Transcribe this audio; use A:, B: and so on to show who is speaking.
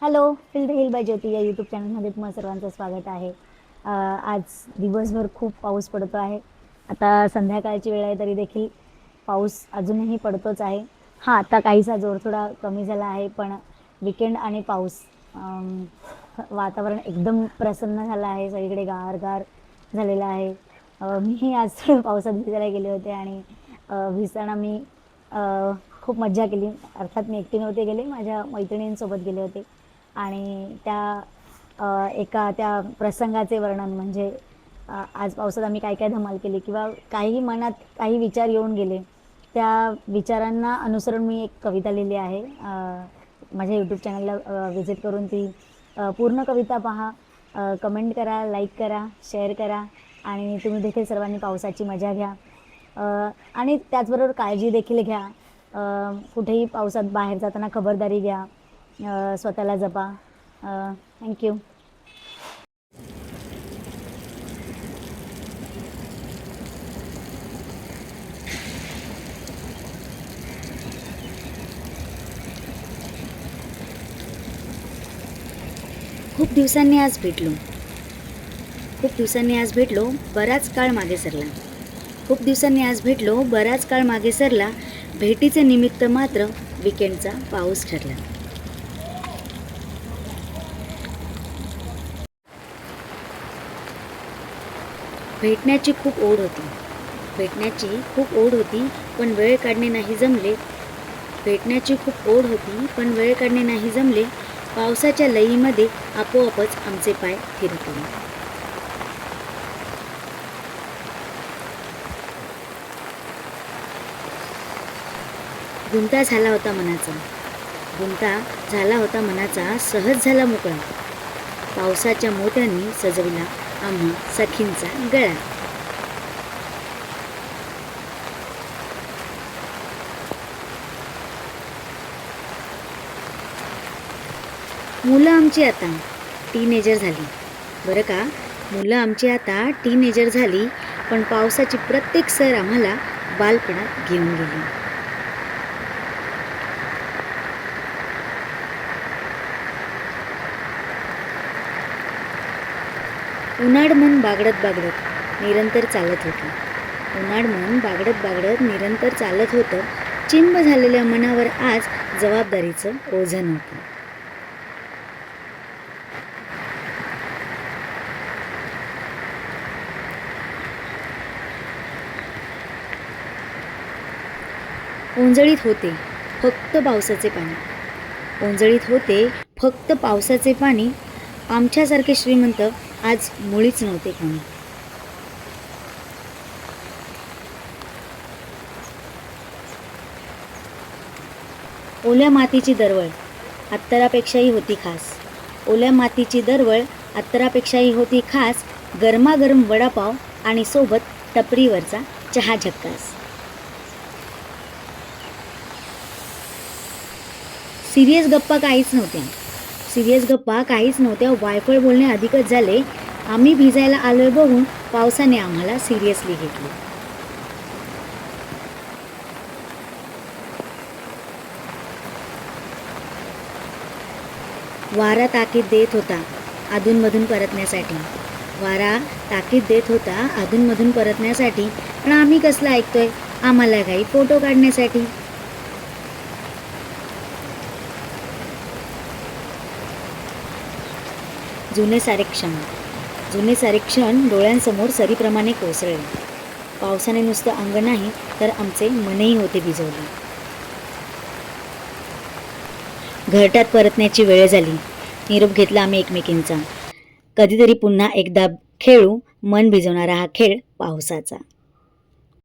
A: Hello, fill the hill by Jyoti या YouTube चॅनलमध्ये तुम्हा सर्वांचं स्वागत आहे. आज दिवसभर खूप पाऊस पडतो आहे. आता संध्याकाळची वेळ आहे तरी देखील पाऊस अजूनही पडतोच आहे. हां, आता काहीसा जोर थोडा कमी झाला आहे, पण वीकेंड आणि पाऊस वातावरण एकदम प्रसन्न झालं आहे. सगळीकडे गारगार झालेलं आहे. मीही आज थोडं पावसात भिजायला गेले होते आणि भिजताना मी खूप मज्जा केली. अर्थात मी एकटी नव्हते गेले, माझ्या मैत्रिणींसोबत गेले होते. आणि एका त्या प्रसंगाचे वर्णन म्हणजे आज पावसात आम्ही काय काय धमाल केली किंवा काही मनात काही विचार येऊन गेले, त्या विचारांना अनुसरून मी एक कविता लिहिली आहे. माझ्या यूट्यूब चॅनलला व्हिजिट करून ती पूर्ण कविता पहा. कमेंट करा, लाईक करा, शेअर करा आणि तुम्ही देखील सर्वांनी पावसाची मजा घ्या. आणि त्याचबरोबर काळजी देखील घ्या. कुठेही पावसात बाहेर जाताना खबरदारी घ्या. स्वतःला जपा. थँक्यू.
B: खूप दिवसांनी आज भेटलो. बराच काळ मागे सरला. बराच काळ मागे सरला. भेटीचे निमित्त मात्र विकेंडचा पाऊस ठरला. भेटण्याची खूप ओढ होती पण वेळ काढणे नाही जमले. पावसाच्या लईमध्ये आपोआपच आमचे पाय थिरकले. गुंता झाला होता मनाचा, सहज झाला मोकळा. पावसाच्या मोत्यांनी सजविला आम्हा सखींचा गळा. मुलं आमची आता टीनेजर झाली, पण पावसाची प्रत्येक सर आम्हाला बालपणात घेऊन गेली. उन्हाळ मन बागडत निरंतर चालत होतं. चिंब झालेल्या मनावर आज जबाबदारीचं ओझं नव्हतं. ओंजळीत होते फक्त पावसाचे पाणी. आमच्यासारखे श्रीमंत आज मुळीच नव्हते कोणी. ओल्या मातीची दरवळ अत्तरापेक्षाही होती खास. गरमागरम वडापाव आणि सोबत टपरीवरचा चहा झक्कास. सिरियस गप्पा काहीच नव्हत्या. वायफळ बोलणे अधिकच झाले. आम्ही भिजायला आलोय बघून पावसाने आम्हाला सिरियसली घेतले. वारा ताकीद देत होता अधूनमधून परतण्यासाठी. पण आम्ही कसलं ऐकतोय, आम्हाला काही फोटो काढण्यासाठी. जुने सारे क्षण डोळ्यांसमोर सरीप्रमाणे कोसळले. पावसाने नुसतं अंग नाही तर आमचे मनही होते भिजवले. घरट्यात परतण्याची वेळ झाली. निरोप घेतला आम्ही एकमेकींचा. कधीतरी पुन्हा एकदा खेळू मन भिजवणारा हा खेळ पावसाचा.